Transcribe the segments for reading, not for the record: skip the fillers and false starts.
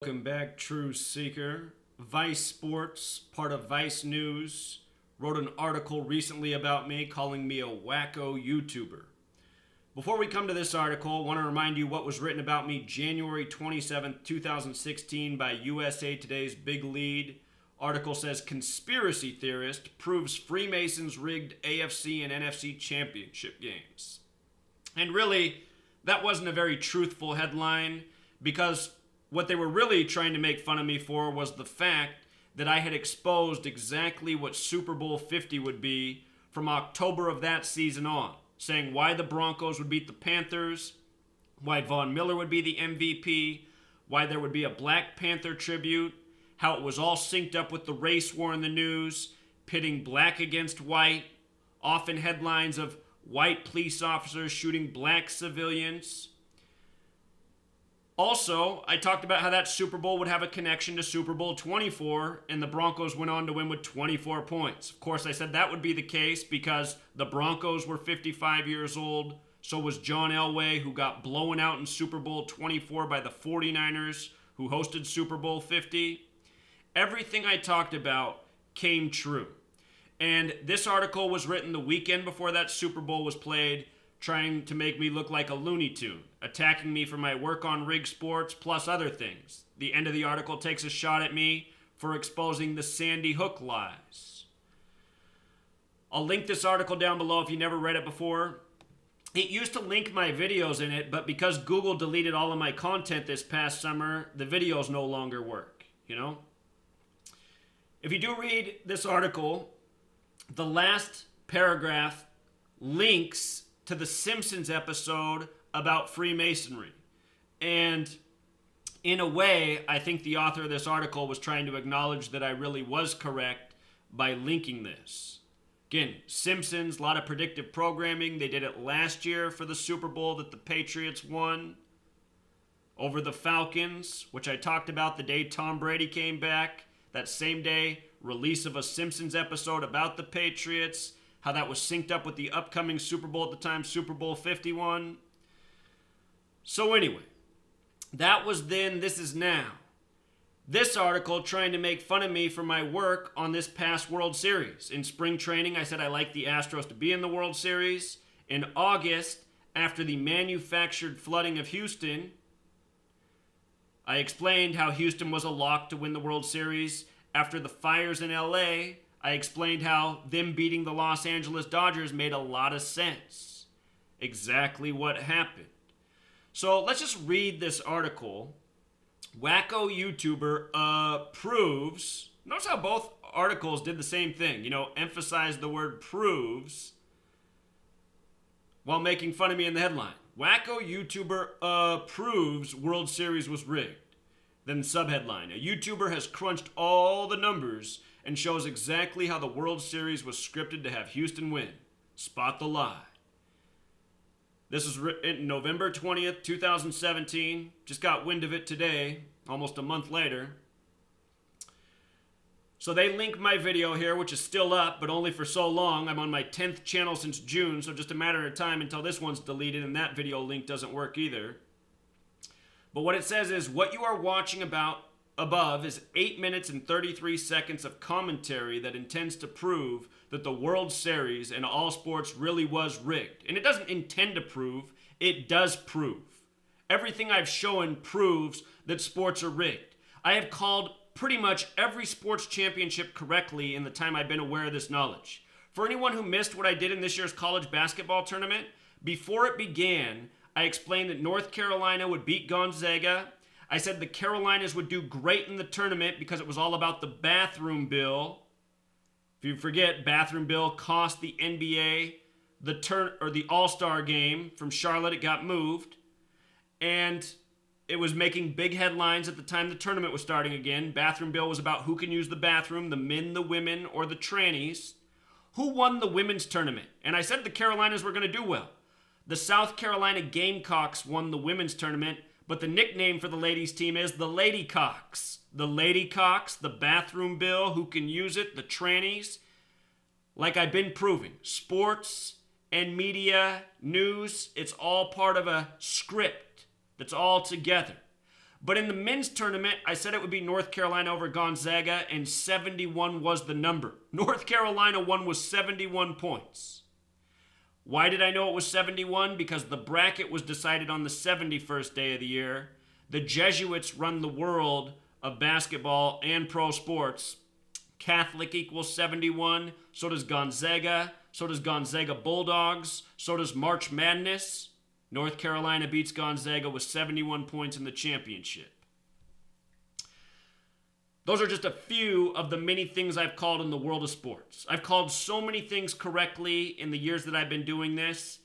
Welcome back, True Seeker. Vice Sports, part of Vice News, wrote an article recently about me calling me a wacko YouTuber. Before we come to this article, I want to remind you what was written about me January 27th, 2016 by USA Today's Big Lead. Article says, conspiracy theorist proves Freemasons rigged AFC and NFC championship games. And really, that wasn't a very truthful headline because what they were really trying to make fun of me for was the fact that I had exposed exactly what Super Bowl 50 would be from October of that season on, saying why the Broncos would beat the Panthers, why Von Miller would be the MVP, why there would be a Black Panther tribute, how it was all synced up with the race war in the news, pitting black against white, often headlines of white police officers shooting black civilians. Also, I talked about how that Super Bowl would have a connection to Super Bowl 24, and the Broncos went on to win with 24 points. Of course, I said that would be the case because the Broncos were 55 years old. So was John Elway, who got blown out in Super Bowl 24 by the 49ers, who hosted Super Bowl 50. Everything I talked about came true. And this article was written the weekend before that Super Bowl was played, trying to make me look like a Looney Tune, attacking me for my work on rig sports, plus other things. The end of the article takes a shot at me for exposing the Sandy Hook lies. I'll link this article down below if you never read it before. It used to link my videos in it, but because Google deleted all of my content this past summer, the videos no longer work, If you do read this article, the last paragraph links to the Simpsons episode about Freemasonry. And in a way, I think the author of this article was trying to acknowledge that I really was correct by linking this. Again, Simpsons, a lot of predictive programming. They did it last year for the Super Bowl that the Patriots won over the Falcons, which I talked about the day Tom Brady came back. That same day, release of a Simpsons episode about the Patriots, how that was synced up with the upcoming Super Bowl at the time, Super Bowl 51. So anyway, that was then, this is now. This article trying to make fun of me for my work on this past World Series. In spring training, I said I liked the Astros to be in the World Series. In August, after the manufactured flooding of Houston, I explained how Houston was a lock to win the World Series. After the fires in LA, I explained how them beating the Los Angeles Dodgers made a lot of sense. Exactly what happened. So let's just read this article. Wacko YouTuber proves. Notice how both articles did the same thing. Emphasize the word proves while making fun of me in the headline. Wacko YouTuber proves World Series was rigged. Then subheadline, a YouTuber has crunched all the numbers and shows exactly how the World Series was scripted to have Houston win. Spot the lie. This was written November 20th, 2017. Just got wind of it today, almost a month later. So they link my video here, which is still up, but only for so long. I'm on my 10th channel since June, so just a matter of time until this one's deleted and that video link doesn't work either. But what it says is, what you are watching above is 8 minutes and 33 seconds of commentary that intends to prove that the World Series and all sports really was rigged. And it doesn't intend to prove, it does prove. Everything I've shown proves that sports are rigged. I have called pretty much every sports championship correctly in the time I've been aware of this knowledge. For anyone who missed what I did in this year's college basketball tournament, before it began, I explained that North Carolina would beat Gonzaga. I said the Carolinas would do great in the tournament because it was all about the bathroom bill. If you forget, bathroom bill cost the NBA the All-Star game from Charlotte. It got moved. And it was making big headlines at the time the tournament was starting again. Bathroom bill was about who can use the bathroom, the men, the women, or the trannies. Who won the women's tournament? And I said the Carolinas were going to do well. The South Carolina Gamecocks won the women's tournament, but the nickname for the ladies' team is the Ladycocks. The Ladycocks, the bathroom bill, who can use it, the trannies. Like I've been proving, sports and media, news, it's all part of a script that's all together. But in the men's tournament, I said it would be North Carolina over Gonzaga, and 71 was the number. North Carolina won with 71 points. Why did I know it was 71? Because the bracket was decided on the 71st day of the year. The Jesuits run the world of basketball and pro sports. Catholic equals 71. So does Gonzaga. So does Gonzaga Bulldogs. So does March Madness. North Carolina beats Gonzaga with 71 points in the championship. Those are just a few of the many things I've called in the world of sports. I've called so many things correctly in the years that I've been doing this.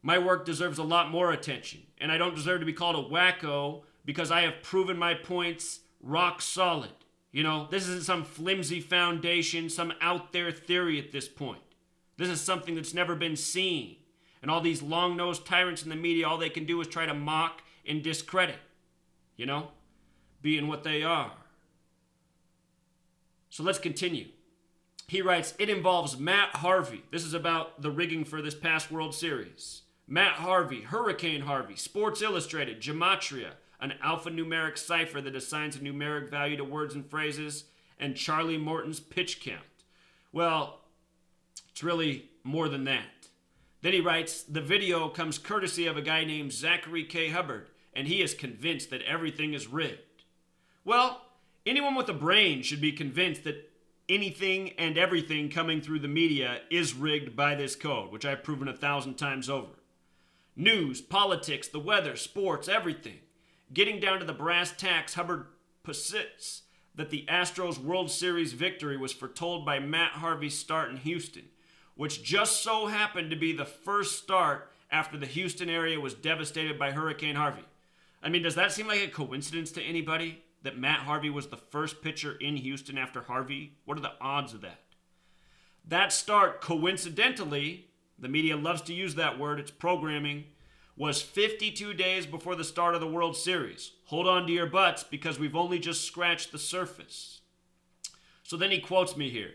My work deserves a lot more attention. And I don't deserve to be called a wacko because I have proven my points rock solid. You know, this isn't some flimsy foundation, some out there theory at this point. This is something that's never been seen. And all these long-nosed tyrants in the media, all they can do is try to mock and discredit, you know, being what they are. So let's continue. He writes, it involves Matt Harvey. This is about the rigging for this past World Series. Matt Harvey, Hurricane Harvey, Sports Illustrated, Gematria, an alphanumeric cipher that assigns a numeric value to words and phrases, and Charlie Morton's pitch count. Well, it's really more than that. Then he writes, the video comes courtesy of a guy named Zachary K. Hubbard, and he is convinced that everything is rigged. Well, anyone with a brain should be convinced that anything and everything coming through the media is rigged by this code, which I've proven 1,000 times over. News, politics, the weather, sports, everything. Getting down to the brass tacks, Hubbard persists that the Astros World Series victory was foretold by Matt Harvey's start in Houston, which just so happened to be the first start after the Houston area was devastated by Hurricane Harvey. I mean, does that seem like a coincidence to anybody? That Matt Harvey was the first pitcher in Houston after Harvey? What are the odds of that? That start, coincidentally, the media loves to use that word, it's programming, was 52 days before the start of the World Series. Hold on to your butts because we've only just scratched the surface. So then he quotes me here.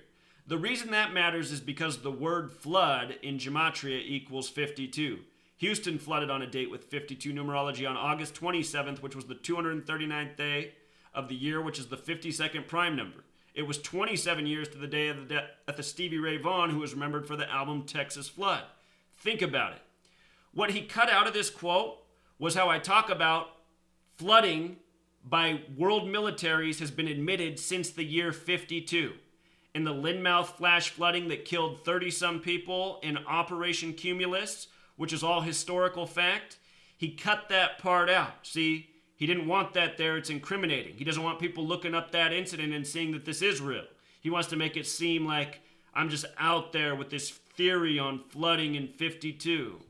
The reason that matters is because the word flood in Gematria equals 52. Houston flooded on a date with 52 numerology on August 27th, which was the 239th day of the year, which is the 52nd prime number. It was 27 years to the day of the death of Stevie Ray Vaughan, who was remembered for the album Texas Flood. Think about it. What he cut out of this quote was how I talk about flooding by world militaries has been admitted since the year 52. In the Lynmouth flash flooding that killed 30-some people in Operation Cumulus, which is all historical fact, he cut that part out. See, he didn't want that there. It's incriminating. He doesn't want people looking up that incident and seeing that this is real. He wants to make it seem like I'm just out there with this theory on flooding in 52.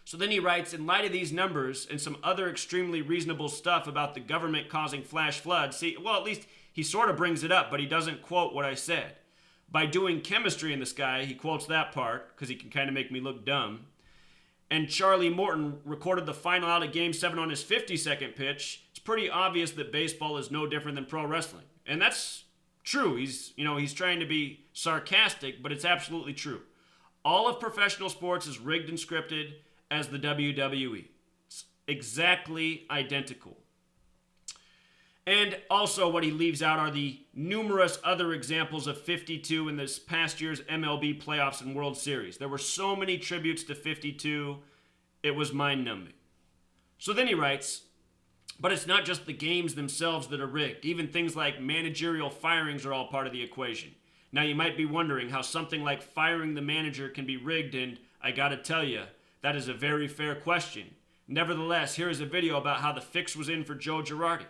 So then he writes, in light of these numbers and some other extremely reasonable stuff about the government causing flash floods, see, well, at least he sort of brings it up, but he doesn't quote what I said. By doing chemistry in the sky, he quotes that part, because he can kind of make me look dumb. And Charlie Morton recorded the final out of Game 7 on his 52nd pitch. It's pretty obvious that baseball is no different than pro wrestling. And that's true. He's trying to be sarcastic, but it's absolutely true. All of professional sports is rigged and scripted as the WWE. It's exactly identical. And also what he leaves out are the numerous other examples of 52 in this past year's MLB playoffs and World Series. There were so many tributes to 52, it was mind-numbing. So then he writes, but it's not just the games themselves that are rigged. Even things like managerial firings are all part of the equation. Now you might be wondering how something like firing the manager can be rigged, and I gotta tell you, that is a very fair question. Nevertheless, here is a video about how the fix was in for Joe Girardi.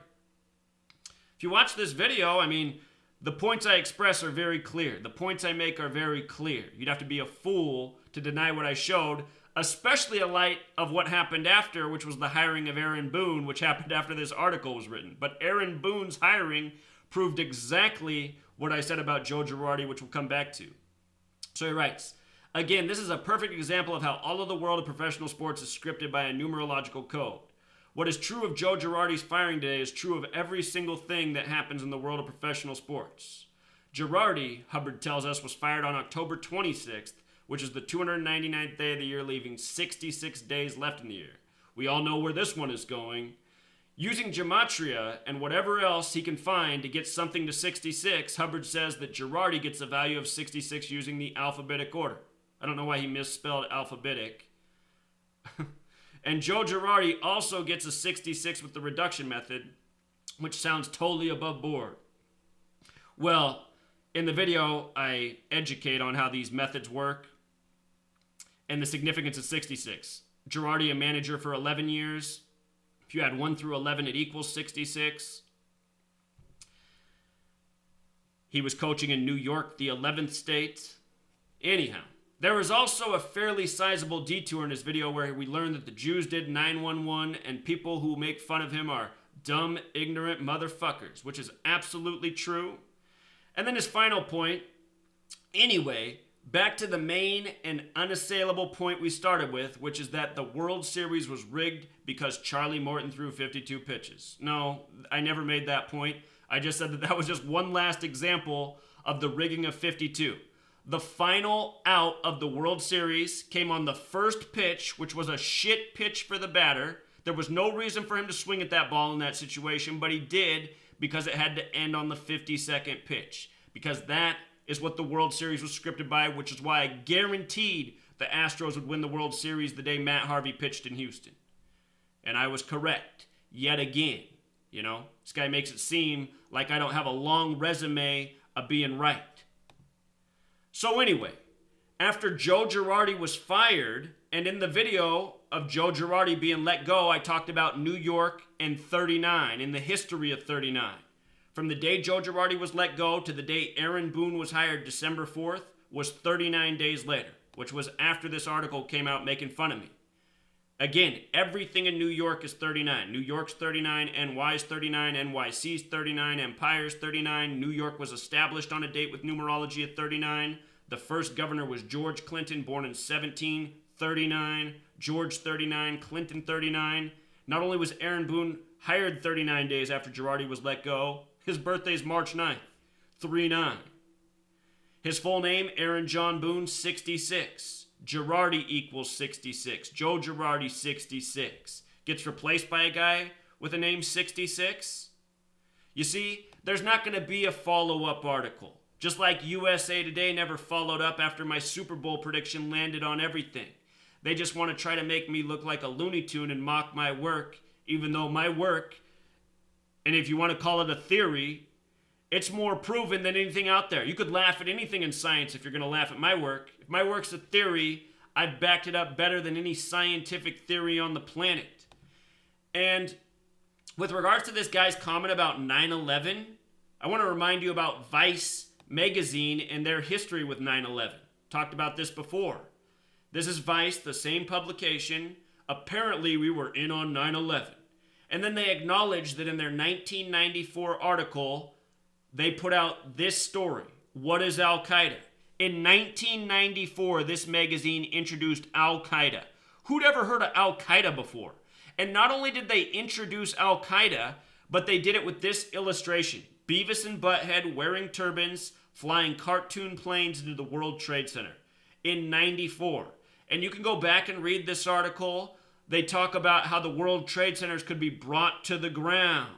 If you watch this video, I mean, the points I express are very clear. The points I make are very clear. You'd have to be a fool to deny what I showed, especially in light of what happened after, which was the hiring of Aaron Boone, which happened after this article was written. But Aaron Boone's hiring proved exactly what I said about Joe Girardi, which we'll come back to. So he writes, again, this is a perfect example of how all of the world of professional sports is scripted by a numerological code. What is true of Joe Girardi's firing today is true of every single thing that happens in the world of professional sports. Girardi, Hubbard tells us, was fired on October 26th, which is the 299th day of the year, leaving 66 days left in the year. We all know where this one is going. Using gematria and whatever else he can find to get something to 66, Hubbard says that Girardi gets a value of 66 using the alphabetic order. I don't know why he misspelled alphabetic. And Joe Girardi also gets a 66 with the reduction method, which sounds totally above board. Well, in the video, I educate on how these methods work and the significance of 66. Girardi, a manager for 11 years. If you add 1 through 11, it equals 66. He was coaching in New York, the 11th state. Anyhow, there is also a fairly sizable detour in this video where we learn that the Jews did 9/11 and people who make fun of him are dumb, ignorant motherfuckers, which is absolutely true. And then his final point, anyway, back to the main and unassailable point we started with, which is that the World Series was rigged because Charlie Morton threw 52 pitches. No, I never made that point. I just said that that was just one last example of the rigging of 52. The final out of the World Series came on the first pitch, which was a shit pitch for the batter. There was no reason for him to swing at that ball in that situation, but he did because it had to end on the 52nd pitch. Because that is what the World Series was scripted by, which is why I guaranteed the Astros would win the World Series the day Matt Harvey pitched in Houston. And I was correct, yet again. You know, this guy makes it seem like I don't have a long resume of being right. So anyway, after Joe Girardi was fired, and in the video of Joe Girardi being let go, I talked about New York and 39, in the history of 39. From the day Joe Girardi was let go to the day Aaron Boone was hired December 4th was 39 days later, which was after this article came out making fun of me. Again, everything in New York is 39. New York's 39, NY's 39, NYC's 39, Empire's 39. New York was established on a date with numerology at 39. The first governor was George Clinton, born in 1739. George 39, Clinton 39. Not only was Aaron Boone hired 39 days after Girardi was let go, his birthday's March 9th, 39. His full name, Aaron John Boone, 66. Girardi equals 66. Joe Girardi, 66. Gets replaced by a guy with a name 66? You see, there's not going to be a follow-up article. Just like USA Today never followed up after my Super Bowl prediction landed on everything. They just want to try to make me look like a Looney Tune and mock my work, even though my work, and if you want to call it a theory, it's more proven than anything out there. You could laugh at anything in science if you're going to laugh at my work. If my work's a theory, I've backed it up better than any scientific theory on the planet. And with regards to this guy's comment about 9/11, I want to remind you about Vice magazine and their history with 9/11. Talked about this before. This is Vice, the same publication. Apparently, we were in on 9/11. And then they acknowledged that in their 1994 article, they put out this story. What is Al-Qaeda? In 1994, this magazine introduced Al-Qaeda. Who'd ever heard of Al-Qaeda before? And not only did they introduce Al-Qaeda, but they did it with this illustration. Beavis and Butthead wearing turbans, flying cartoon planes into the World Trade Center in 94. And you can go back and read this article. They talk about how the World Trade Centers could be brought to the ground.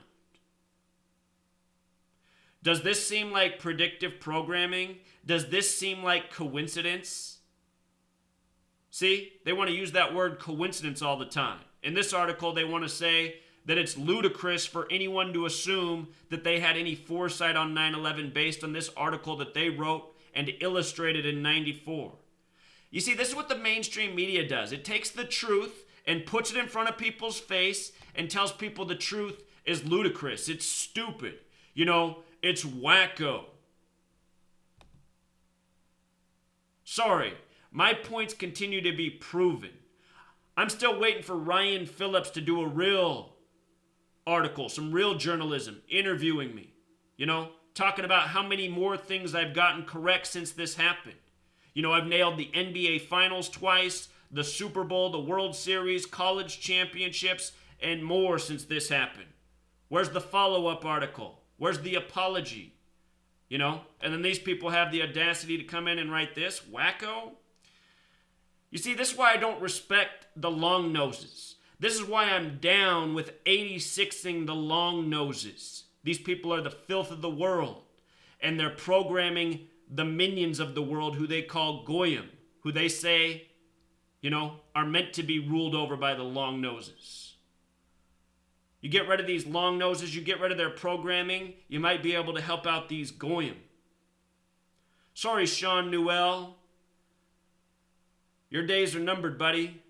Does this seem like predictive programming? Does this seem like coincidence? See, they want to use that word coincidence all the time. In this article, they want to say that it's ludicrous for anyone to assume that they had any foresight on 9/11 based on this article that they wrote and illustrated in 94. You see, this is what the mainstream media does. It takes the truth and puts it in front of people's face and tells people the truth is ludicrous. It's stupid. You know, it's wacko. Sorry, my points continue to be proven. I'm still waiting for Ryan Phillips to do a real article, some real journalism, interviewing me. You know, talking about how many more things I've gotten correct since this happened. You know, I've nailed the NBA Finals twice, the Super Bowl, the World Series, college championships, and more since this happened. Where's the follow-up article? Where's the apology? You know, and then these people have the audacity to come in and write this, wacko. You see, this is why I don't respect the long noses. This is why I'm down with 86ing the long noses. These people are the filth of the world. And they're programming the minions of the world who they call Goyim, who they say, are meant to be ruled over by the long noses. You get rid of these long noses, you get rid of their programming, you might be able to help out these Goyim. Sorry, Sean Newell. Your days are numbered, buddy.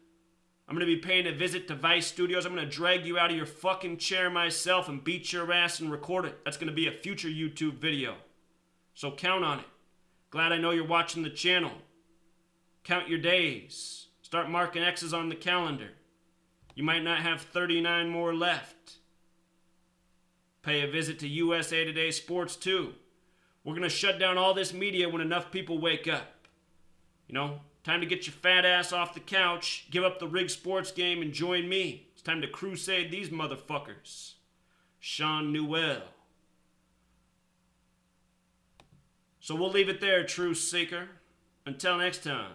I'm going to be paying a visit to Vice Studios. I'm going to drag you out of your fucking chair myself and beat your ass and record it. That's going to be a future YouTube video. So count on it. Glad I know you're watching the channel. Count your days. Start marking X's on the calendar. You might not have 39 more left. Pay a visit to USA Today Sports too. We're going to shut down all this media when enough people wake up. Time to get your fat ass off the couch, give up the rigged sports game, and join me. It's time to crusade these motherfuckers. Sean Newell. So we'll leave it there, truth seeker. Until next time.